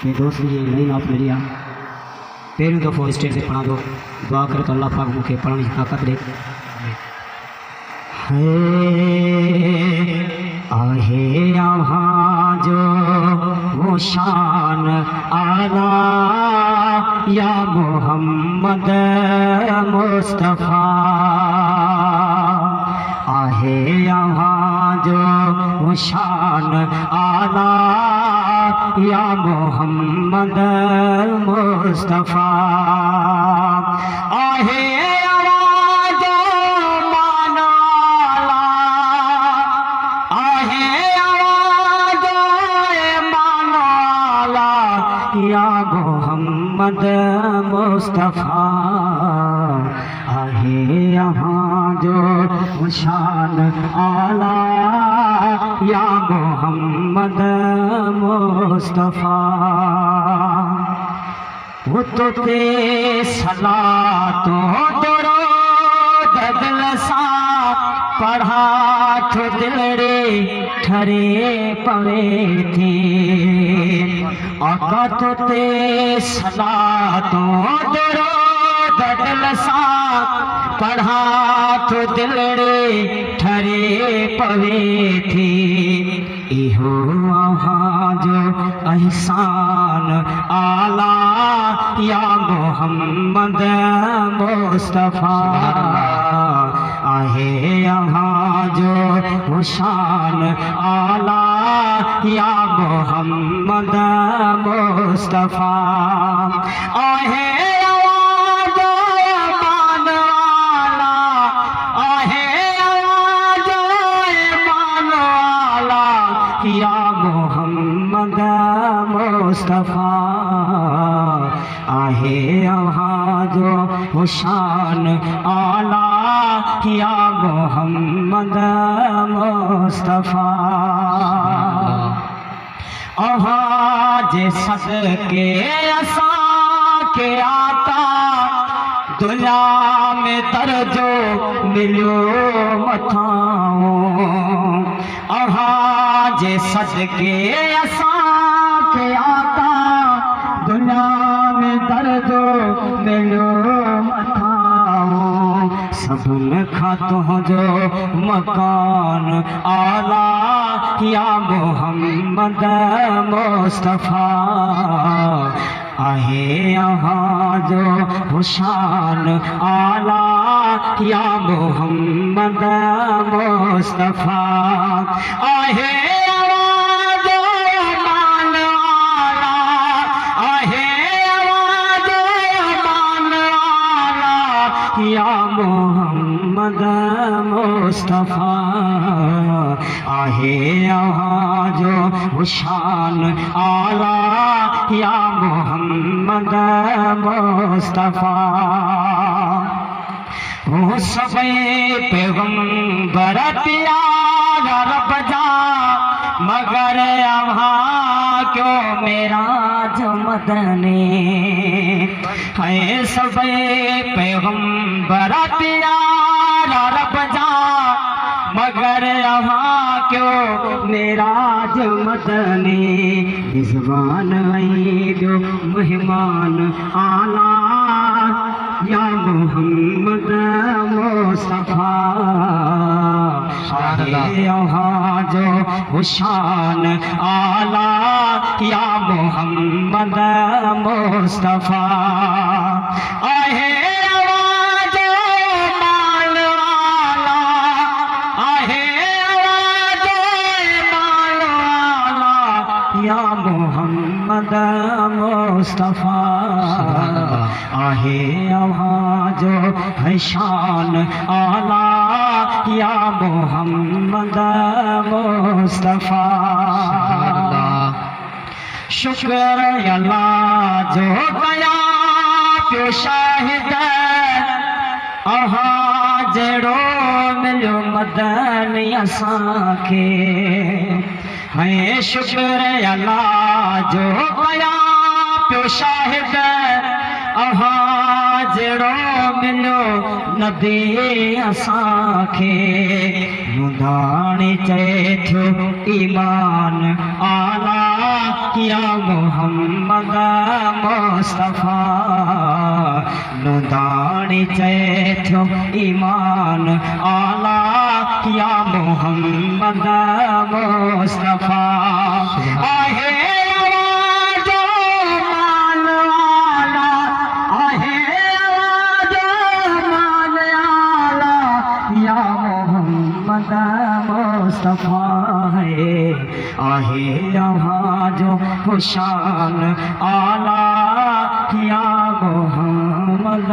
मेरे दोस्त जी नई नात मिली आ पहिरियों दफ़ो स्टेज ते पढ़ा दो दुआ करे तो अल्लाह पाक मूंखे पढ़ण जी ताक़त ॾे। आहे यहाँ जो वो शान आला या मोहम्मद मुस्तफ़ा, आहे यहाँ जो वो शान आला या मोहम्मद मुस्तफ़ा, आहे या मोहम्मद मुस्तफ़ा, आहे यहाँ जो शान आला या मोहम्मद मुस्तफ़ा। वो तो ते सलातो दुरूद दिल सा पढ़ा तो दिलड़े ठरे पवे थे, आका तो ते सलातो दुरूद दिल सा पढ़ा तो दिलड़े ठरे पवे थे। इहो वहाँ जो एहसान आला या मोहम्मद मुस्तफ़ा, आहे यहाँ जो शान आला या मोहम्मद मुस्तफ़ा, आहे या मोहम्मद मुस्तफ़ा, आहे यहाँ जो शान आला या मोहम्मद मुस्तफ़ा। अहाँ जे सदके असां के आता दुनिया में दर्जो मिलियो मथाओ, अहाँ जे सदके असां के आता दुनिया में दर्जो मिलियो मथाओ। सभिनि खां तुंहिंजो मकान आला या मोहम्मद मुस्तफ़ा, आहे यहाँ जो शान आला या मोहम्मद मुस्तफ़ा, आहे या मोहम्मद मुस्तफ़ा, आहे यहाँ जो शान आला या मोहम्मद मुस्तफ़ा। वो सभई पैगंबर प्यारा रब जा मगर यहाँ क्यों मेरा जो मदनी है, सभई पैगंबर प्यारा रब जा मगर यहाँ क्यों मेरा जो मदनी। रिज़वान आई जो मेहमान आला या मोहम्मद मुस्तफ़ा, आहे यहाँ जो शान आला या मोहम्मद मुस्तफ़ा, आहे या मोहम्मद मुस्तफ़ा, आहे यहाँ जो शान आला या मोहम्मद मुस्तफ़ा। शुक्र अल्लाह जो कया पियो शाहिद, अहाँ जहिड़ो मिलियो मदनी असांखे, है शुक्र अल्लाह जो कया पियो शाहिद, अहाँ जहिड़ो मिलियो नबी असांखे। मुंदाणी चए थियो ईमान आला या मोहम्मद मुस्तफा नुदानी चैथो ईमान आला या मोहम्मद मुस्तफा आहे आवाज़ो मान आला आहे आवाज़ो मान आला या मोहम्मद मुस्तफा है आहे आवाज़ो हुशान आला या मोहम्मद